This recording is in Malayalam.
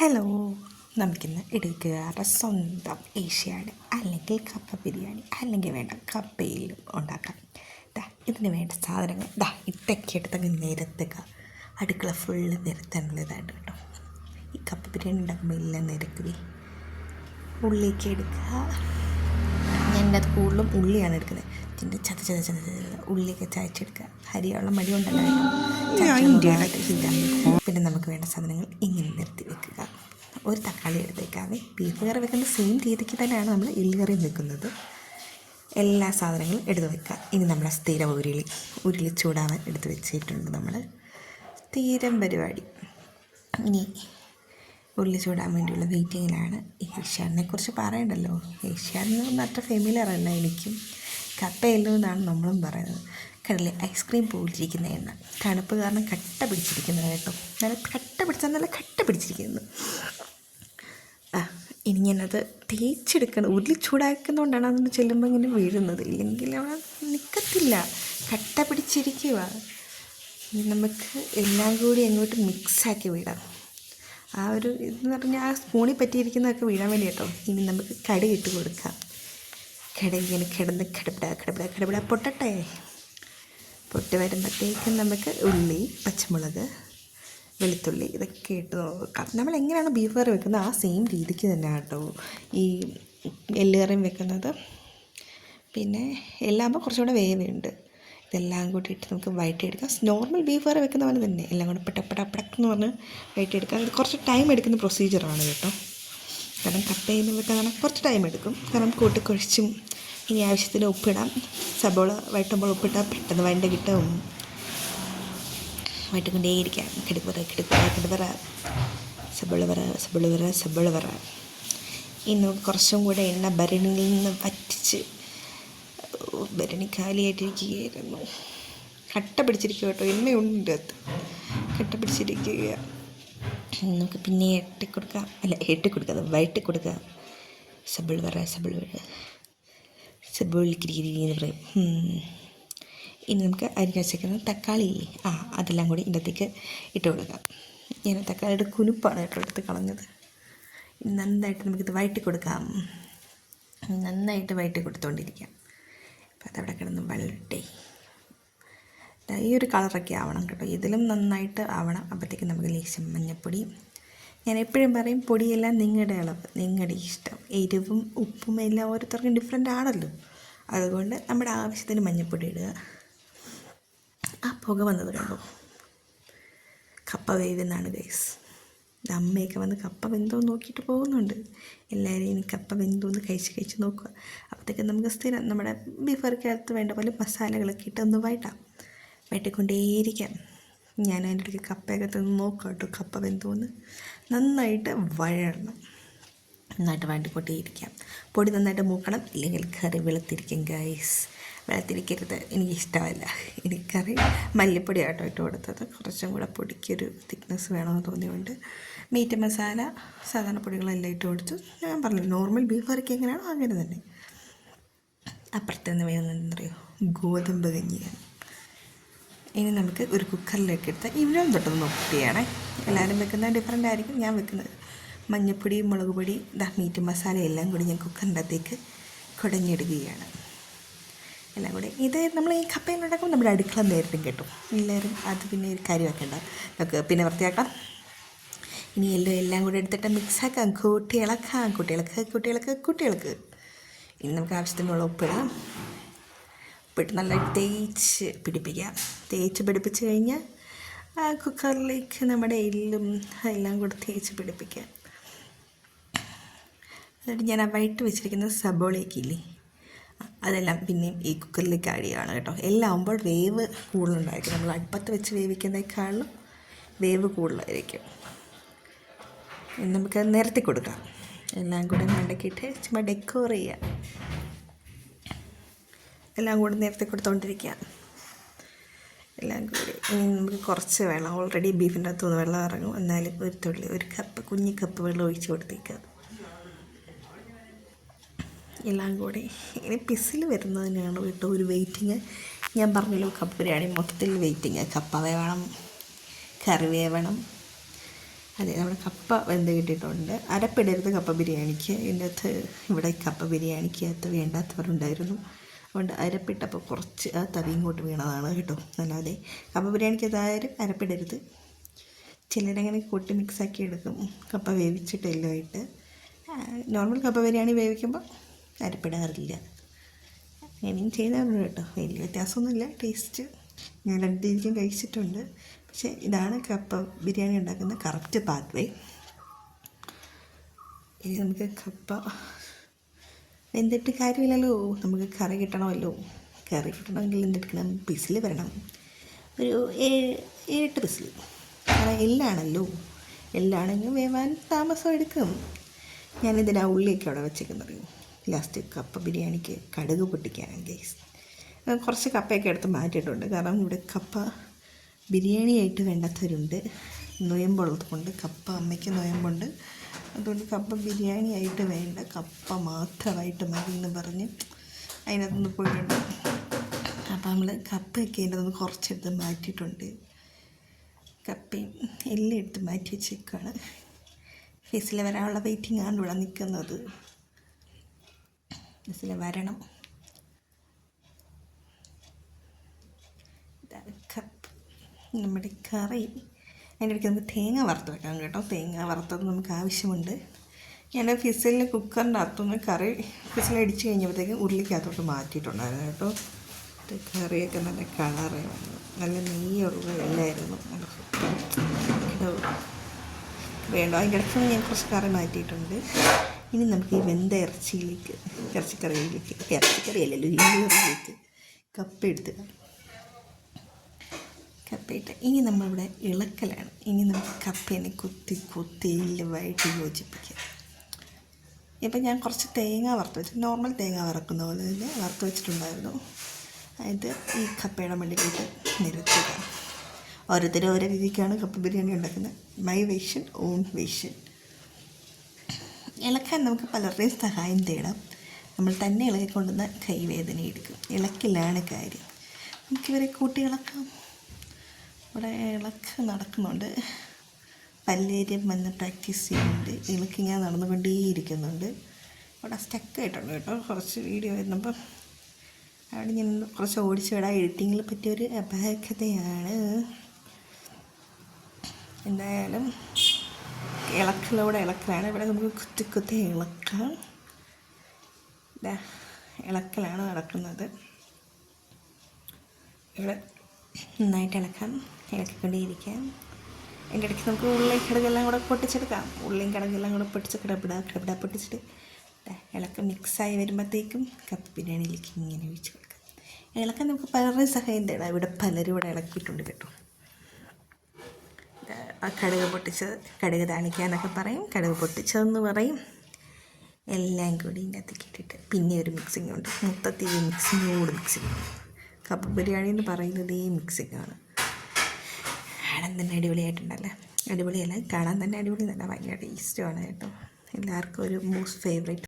ഹലോ, നമുക്കിന്ന് എടുക്കുകയാറ് സ്വന്തം ഏഷ്യാഡ് അല്ലെങ്കിൽ കപ്പ ബിരിയാണി അല്ലെങ്കിൽ വേണ്ട കപ്പയിലും ഉണ്ടാക്കാം. ഇതിന് വേണ്ട സാധനങ്ങൾ ഇതൊക്കെ എടുത്തങ്ങ് നിരത്തുക. അടുക്കള ഫുള്ള് നിരത്താനുള്ളതാണ് കേട്ടോ. ഈ കപ്പ ബിരിയാണി ഉണ്ടാക്കുമ്പോൾ എല്ലാം നിരക്കുക. ഉള്ളിലേക്ക് എടുക്കുക. ഞാൻ അത് കൂടുതലും ഉള്ളിയാണ് എടുക്കുന്നത്. ഇതിൻ്റെ ചത ഉള്ളിയൊക്കെ ചതച്ചെടുക്കുക. അരിയുള്ള മടി കൊണ്ടല്ല. പിന്നെ നമുക്ക് വേണ്ട സാധനങ്ങൾ ഇങ്ങനെ നിരത്തി വെക്കുക. ഒരു തക്കാളി എടുത്തേക്കാവേ. ബീഫ് കറി വെക്കുന്ന സെയിം രീതിക്ക് തന്നെയാണ് നമ്മൾ എല്ലുകറി വെക്കുന്നത്. എല്ലാ സാധനങ്ങളും എടുത്ത് വെക്കുക. ഇനി നമ്മളെ സ്ഥിരം ഉരുളി ചൂടാവാൻ എടുത്ത് വെച്ചിട്ടുണ്ട്. നമ്മൾ സ്ഥിരം പരിപാടി. ഇനി ഉള്ളി ചൂടാൻ വേണ്ടിയുള്ള വെയിറ്റിങ്ങിലാണ്. ഏഷ്യാഡിനെ കുറിച്ച് പറയണ്ടല്ലോ. ഏഷ്യാഡിന് ഒന്നും അത്ര ഫെമിലിയർ അല്ല എനിക്കും. കപ്പയല്ലോ എന്നാണ് നമ്മളും പറയുന്നത്. കടലിൽ ഐസ്ക്രീം പോലിരിക്കുന്ന എണ്ണ, തണുപ്പ് കാരണം കട്ട പിടിച്ചിരിക്കുന്നത് കേട്ടോ. നല്ല കട്ട പിടിച്ചിരിക്കുന്നത്. ഇനി ഞാനത് തേച്ചെടുക്കണം. ഉരുളി ചൂടാക്കുന്നതുകൊണ്ടാണ് അതൊന്ന് ചെല്ലുമ്പോൾ ഇങ്ങനെ വീഴുന്നത്. ഇല്ലെങ്കിൽ അവിടെ നിൽക്കത്തില്ല, കട്ട പിടിച്ചിരിക്കുക. ഇനി നമുക്ക് എല്ലാം കൂടി അങ്ങോട്ട് മിക്സാക്കി വിടാം. ആ ഒരു ഇതെന്ന് പറഞ്ഞാൽ ആ സ്പൂണിൽ പറ്റിയിരിക്കുന്നതൊക്കെ വീഴാൻ വേണ്ടി കേട്ടോ. ഇനി നമുക്ക് കടുക് ഇട്ട് കൊടുക്കാം. കടുക് ഇങ്ങനെ കിടപിട പൊട്ടട്ടെ. പൊട്ടി വരുമ്പോഴത്തേക്കും നമുക്ക് ഉള്ളി, പച്ചമുളക്, വെളുത്തുള്ളി ഇതൊക്കെ ഇട്ട് നോക്കാം. നമ്മൾ എങ്ങനെയാണ് ബീഫ് കറി വെക്കുന്നത് ആ സെയിം രീതിക്ക് തന്നെ കേട്ടോ ഈ എല്ലുകറിയും വെക്കുന്നത്. പിന്നെ എല്ലാകുമ്പോൾ കുറച്ചുകൂടെ വേവുണ്ട്. ഇതെല്ലാം കൂടി ഇട്ട് നമുക്ക് വഴറ്റിയെടുക്കാം. നോർമൽ ബീഫ് കറി വെക്കുന്ന പോലെ തന്നെ എല്ലാം കൂടെ പടക്കെന്ന് പറഞ്ഞ് വഴറ്റിയെടുക്കാം. ഇത് കുറച്ച് ടൈം എടുക്കുന്ന പ്രൊസീജിയറാണ് കേട്ടോ. കാരണം കപ്പയിൽ വെക്കാൻ കുറച്ച് ടൈം എടുക്കും. കാരണം കൂട്ടിക്കൊഴിച്ചും ഇനി ആവശ്യത്തിന് ഉപ്പിടാം. സബോള വഴറ്റുമ്പോൾ ഉപ്പിട്ടാൽ പെട്ടെന്ന് വഴണ്ട് കിട്ടും. വഴറ്റിക്കൊണ്ടേയിരിക്കാം. കിടപ്പറ സബോള വറ. ഇനി നമുക്ക് കുറച്ചും കൂടെ എണ്ണ ഭരണിയിൽ നിന്ന് വറ്റിച്ച്. ഭരണി കാലിയായിട്ടിരിക്കുകയായിരുന്നു. കട്ട പിടിച്ചിരിക്കുക കേട്ടോ. എണ്ണയുണ്ട് അത്. കട്ട പിടിച്ചിരിക്കുക. നമുക്ക് പിന്നെ വഴറ്റി കൊടുക്കുക. സബോളിക്കിരിന്ന് പറയും. ഇനി നമുക്ക് അരി വെച്ചേക്കുന്ന തക്കാളി അതെല്ലാം കൂടി ഇതിനകത്തേക്ക് ഇട്ട് കൊടുക്കാം. ഞാൻ തക്കാളിയുടെ കുനുപ്പാണ് കേട്ടോ എടുത്ത് കളഞ്ഞത്. നന്നായിട്ട് നമുക്കിത് വഴറ്റി കൊടുക്കാം. നന്നായിട്ട് വഴറ്റി കൊടുത്തുകൊണ്ടിരിക്കാം. അപ്പോൾ അതവിടെ കിടന്ന് വഴട്ടെ. ഈ ഒരു കളറൊക്കെ ആവണം കേട്ടോ. ഇതിലും നന്നായിട്ട് ആവണം. അപ്പോഴത്തേക്കും നമുക്ക് ലേശം മഞ്ഞൾപ്പൊടി. ഞാൻ എപ്പോഴും പറയും, പൊടിയെല്ലാം നിങ്ങളുടെ അളവ്, നിങ്ങളുടെ ഇഷ്ടം. എരിവും ഉപ്പും എല്ലാം ഓരോരുത്തർക്കും ഡിഫറെൻ്റ് ആണല്ലോ. അതുകൊണ്ട് നമ്മുടെ ആവശ്യത്തിന് മഞ്ഞൾപ്പൊടി ഇടുക. ആ പുക വന്നത് കണ്ടോ. കപ്പ വേവെന്നാണ് ഗൈസ്. അമ്മയൊക്കെ വന്ന് കപ്പ വെന്തോന്ന് നോക്കിയിട്ട് പോകുന്നുണ്ട്. എല്ലാവരും ഇനി കപ്പ വെന്തോന്ന് കഴിച്ച് നോക്കുക. അപ്പോഴത്തേക്കും നമുക്ക് സ്ഥിരം നമ്മുടെ ബീഫ് കറിക്കകത്ത് വേണ്ട പോലെ മസാലകളൊക്കെ ഇട്ട് ഒന്ന് വഴറ്റിക്കൊണ്ടേയിരിക്കാം. ഞാൻ അതിൻ്റെ ഇടയ്ക്ക് കപ്പയൊക്കെ തിന്ന് നോക്കാം കേട്ടോ. കപ്പ വെന്തോന്ന് നന്നായിട്ട് വഴണം. നന്നായിട്ട് വഴറ്റിക്കൊണ്ടേയിരിക്കാം. പൊടി നന്നായിട്ട് മൂക്കണം, ഇല്ലെങ്കിൽ കറി വെളുത്തിരിക്കും ഗൈസ്. വെളുത്തിരിക്കരുത്, എനിക്കിഷ്ടമല്ല. കറി മല്ലിപ്പൊടി ആട്ടോ ഇട്ട് കൊടുത്തത്. കുറച്ചും കൂടെ പൊടിക്കൊരു തിക്നെസ് വേണമെന്ന് തോന്നിയുകൊണ്ട് മീറ്റ് മസാല സാധാരണ പൊടികളെല്ലാം ഇട്ട് കൊടുത്തു. ഞാൻ പറഞ്ഞു നോർമൽ ബീഫ് കറിക്ക് എങ്ങനെയാണോ അങ്ങനെ തന്നെ. അപ്പുറത്ത് നിന്ന് വേണമെന്ന് അറിയോ, ഗോതമ്പ് കഞ്ഞിയാണ്. ഇനി നമുക്ക് ഒരു കുക്കറിലേക്ക് എടുത്താൽ ഇവിടെ തൊട്ടൊന്ന് നോക്കുകയാണ്. എല്ലാവരും വെക്കുന്നത് ഡിഫറെൻ്റ് ആയിരിക്കും. ഞാൻ വെക്കുന്നത് മഞ്ഞൾപ്പൊടി, മുളക് പൊടി, മീറ്റ് മസാല എല്ലാം കൂടി ഞാൻ കുക്കറിൻ്റെ അകത്തേക്ക് കുടഞ്ഞിടുകയാണ്. എല്ലാം കൂടി ഇത് നമ്മൾ ഈ കപ്പയിലുണ്ടാക്കുമ്പോൾ നമ്മുടെ അടുക്കള നേരിട്ടും കേട്ടോ. എല്ലാവരും അത് പിന്നെ ഒരു കാര്യം വെക്കേണ്ട, നമുക്ക് പിന്നെ വൃത്തിയാക്കാം. ഇനി എല്ലാം കൂടി എടുത്തിട്ട് മിക്സാക്കാം. കുട്ടികൾക്ക് ഇനി നമുക്ക് ആവശ്യത്തിനുള്ള ഉപ്പിടാം. ഉപ്പിട്ട് നല്ലതായിട്ട് തേച്ച് പിടിപ്പിച്ച് കഴിഞ്ഞാൽ ആ കുക്കറിലേക്ക് നമ്മുടെ എല്ലും എല്ലാം കൂടി തേച്ച് പിടിപ്പിക്കാം. എന്നിട്ട് ഞാൻ ആ വഴറ്റി വെച്ചിരിക്കുന്ന സബോളയൊക്കെ അതെല്ലാം പിന്നെയും ഈ കുക്കറിലേക്ക് ആഡ് ചെയ്യുകയാണ് കേട്ടോ. എല്ലാം ആകുമ്പോൾ വേവ് കൂടുതലുണ്ടായിരിക്കും. നമ്മൾ അടുപ്പത്ത് വെച്ച് വേവിക്കുന്നതിനേക്കാളും വേവ് കൂടുതലായിരിക്കും. നമുക്ക് നിരത്തി കൊടുക്കാം. എല്ലാം കൂടെ മണ്ടക്കിയിട്ട് ചുമ്മാ ഡെക്കോർ ചെയ്യാം. എല്ലാം കൂടി നേരത്തെ കൊടുത്തുകൊണ്ടിരിക്കുക. എല്ലാം കൂടി നമുക്ക് കുറച്ച് വെള്ളം, ഓൾറെഡി ബീഫിൻ്റെ അകത്തുനിന്ന് വെള്ളം ഇറങ്ങും. എന്നാലും ഒരു കുഞ്ഞി കപ്പ് വെള്ളം ഒഴിച്ച് കൊടുത്തേക്കുക. എല്ലാം കൂടി ഇനി പിസിൽ വരുന്നതിനാണ് കേട്ടോ ഒരു വെയിറ്റിങ്. ഞാൻ പറഞ്ഞല്ലോ കപ്പ ബിരിയാണി മൊത്തത്തിൽ വെയിറ്റിങ്. കപ്പ വേവണം, കറി വേവണം, അതെ, നമ്മുടെ കപ്പ വെന്ത് കിട്ടിയിട്ടുണ്ട്. അരപ്പിടരുത് കപ്പ ബിരിയാണിക്ക്. ഇതിൻ്റെ അകത്ത് ഇവിടെ കപ്പ ബിരിയാണിക്കകത്ത് വേണ്ടാത്തവരുണ്ടായിരുന്നു. അതുകൊണ്ട് അരപ്പിട്ടപ്പോൾ കുറച്ച് ആ തവി ഇങ്ങോട്ട് വീണതാണ് കേട്ടോ. അല്ലാതെ കപ്പ ബിരിയാണിക്കകത്തായാലും അരപ്പിടരുത്. ചിലരങ്ങനെ കൂട്ടി മിക്സാക്കി എടുക്കും കപ്പ വേവിച്ചിട്ട് എല്ലുമായിട്ട്. നോർമൽ കപ്പ ബിരിയാണി വേവിക്കുമ്പോൾ അരപ്പിടാറില്ല. അങ്ങനെയും ചെയ്താറുണ്ട് കേട്ടോ. വലിയ വ്യത്യാസമൊന്നുമില്ല ടേസ്റ്റ്. ഞാൻ രണ്ട് രീതിക്കും കഴിച്ചിട്ടുണ്ട്. പക്ഷേ ഇതാണ് കപ്പ ബിരിയാണി ഉണ്ടാക്കുന്ന കറക്റ്റ് പാത്ത് വേ. ഇനി നമുക്ക് കപ്പ വെന്തിട്ട് കാര്യമില്ലല്ലോ, നമുക്ക് കറി കിട്ടണമല്ലോ. കറി കിട്ടണമെങ്കിൽ എന്തെടുക്കണം? പിസിൽ വരണം. ഒരു 7-8 പിസിൽ. കാരണം എല്ലാണല്ലോ, എല്ലാണെങ്കിൽ വേവാൻ താമസം എടുക്കും. ഞാനിതിനാ ഉള്ളിയൊക്കെ അവിടെ വെച്ചേക്കുന്നത്. ലാസ്റ്റ് കപ്പ ബിരിയാണിക്ക് കടുക് പൊട്ടിക്കാനാണ് ഗൈസ്. കുറച്ച് കപ്പയൊക്കെ എടുത്ത് മാറ്റിയിട്ടുണ്ട്. കാരണം ഇവിടെ കപ്പ ബിരിയാണിയായിട്ട് വേണ്ടാത്തവരുണ്ട്. നൊയമ്പുള്ളത് കൊണ്ട്, കപ്പ അമ്മയ്ക്ക് നൊയമ്പുണ്ട്. അതുകൊണ്ട് കപ്പ ബിരിയാണിയായിട്ട് വേണ്ട, കപ്പ മാത്രമായിട്ട് മതി എന്ന് പറഞ്ഞ് അതിനകത്തുനിന്ന് പോയിട്ടുണ്ട്. അപ്പോൾ നമ്മൾ കപ്പയൊക്കെ അതിൻ്റെ നിന്ന് കുറച്ചെടുത്ത് മാറ്റിയിട്ടുണ്ട്. കപ്പയും എല്ലാം എടുത്ത് മാറ്റി വെച്ചേക്കാണ്. ഫിസിൽ വരാനുള്ള വെയിറ്റിംഗ് ആണ് ഇവിടെ നിൽക്കുന്നത്. ഫിസിൽ വരണം. കപ്പ് നമ്മുടെ കറി. അതിൻ്റെ ഇടയ്ക്ക് നമുക്ക് തേങ്ങ വറുത്ത് വെക്കാം കേട്ടോ. തേങ്ങ വറുത്തത് നമുക്ക് ആവശ്യമുണ്ട്. ഞാൻ ഫിസിലിൽ കുക്കറിൻ്റെ അകത്തുനിന്ന് കറി ഫിസിലടിച്ച് കഴിഞ്ഞപ്പോഴത്തേക്കും ഉരുളിക്കകത്തോട്ട് മാറ്റിയിട്ടുണ്ടായിരുന്നു കേട്ടോ. കറിയൊക്കെ നല്ല കളറ് വന്നു, നല്ല നെയ്യുള്ള വെള്ളമായിരുന്നു. വേണ്ടോ അതിൻ്റെ ഇടയ്ക്ക് ഞാൻ കുറച്ച് കറി മാറ്റിയിട്ടുണ്ട്. ഇനി നമുക്ക് ഈ വെന്ത ഇറച്ചിക്കറിയിലേക്ക് ഇറച്ചിക്കറിയല്ലല്ലോ, ഈ കറിയിലേക്ക് കപ്പ എടുത്തിടാം. കപ്പയിട്ട് ഇനി നമ്മളിവിടെ ഇളക്കലാണ്. ഇനി നമുക്ക് കപ്പേനെ കുത്തി എല്ലുമായിട്ട് യോജിപ്പിക്കാം. ഇപ്പം ഞാൻ കുറച്ച് തേങ്ങ വറുത്ത് വെച്ച്, നോർമൽ തേങ്ങ വറക്കുന്ന പോലെ തന്നെ വറുത്ത് വെച്ചിട്ടുണ്ടായിരുന്നു. അത് ഈ കപ്പയുടെ മണ്ടിലേക്ക് നിരത്തുക. ഓരോരുത്തരും ഓരോ രീതിക്കാണ് കപ്പ ബിരിയാണി ഉണ്ടാക്കുന്നത്. My version, on version. ഇളക്കാൻ നമുക്ക് പലരുടെയും സഹായം തേടാം. നമ്മൾ തന്നെ ഇളകിക്കൊണ്ടുവന്ന കൈവേദന എടുക്കും. ഇളക്കിലാണ് കാര്യം. നമുക്കിവരെ കൂട്ടി ഇളക്കാം. ഇവിടെ ഇളക്ക് നടക്കുന്നുണ്ട്. പല്ലേരിയം വന്ന് പ്രാക്ടീസ് ചെയ്യുന്നുണ്ട്. ഇളക്ക് ഇങ്ങനെ നടന്നുകൊണ്ടേയിരിക്കുന്നുണ്ട്. അവിടെ സ്റ്റക്കായിട്ടുണ്ട് കേട്ടോ. കുറച്ച് വീഡിയോ വരുന്നപ്പം അവിടെ ഞാൻ കുറച്ച് ഓടിച്ച് വിടാൻ എഡിറ്റിങ്ങിൽ പറ്റിയൊരു അപാകതയാണ്. എന്തായാലും ഇളക്കലാണ്. ഇവിടെ നമുക്ക് കുത്തി ഇളക്കാം. ഇളക്കലാണ് നടക്കുന്നത്. ഇവിടെ നന്നായിട്ട് ഇളക്കിക്കൊണ്ടേയിരിക്കാം. അതിൻ്റെ ഇടയ്ക്ക് നമുക്ക് ഉള്ളിയും കടുകെല്ലാം കൂടെ പൊട്ടിച്ചെടുക്കാം. ഉള്ളിയും കടുകെല്ലാം കൂടെ പൊട്ടിച്ച് കിടപിട പൊട്ടിച്ചിട്ട് ഇളക്കം മിക്സായി വരുമ്പോഴത്തേക്കും കപ്പ ബിരിയാണിയിലേക്ക് ഇങ്ങനെ ഒഴിച്ച് കൊടുക്കാം. ഇളക്കാൻ നമുക്ക് പലരുടെയും സഹായം തേടാം. ഇവിടെ പലരും ഇവിടെ ഇളക്കിയിട്ടുണ്ട് കേട്ടോ. കടുക് പൊട്ടിച്ചത്, കടുക് താളിക്കുക എന്നൊക്കെ പറയും, കടുക് പൊട്ടിച്ചതെന്ന് പറയും. എല്ലാം കൂടി ഇതിൻ്റെ അകത്തേക്ക് ഇട്ടിട്ട് പിന്നെ ഒരു മിക്സിംഗ് ഉണ്ട്. മൊത്തത്തിൽ മിക്സിങ്ങോട് മിക്സിങ്. കപ്പ ബിരിയാണി എന്ന് പറയുന്നത് ഈ മിക്സിങ്ങാണ്. കാണാൻ തന്നെ അടിപൊളിയായിട്ടുണ്ടല്ലേ. അടിപൊളിയല്ല, കാണാൻ തന്നെ അടിപൊളി, നല്ല ഭയങ്കര ടേസ്റ്റുമാണ് കേട്ടോ. എല്ലാവർക്കും ഒരു മോസ്റ്റ് ഫേവറേറ്റ്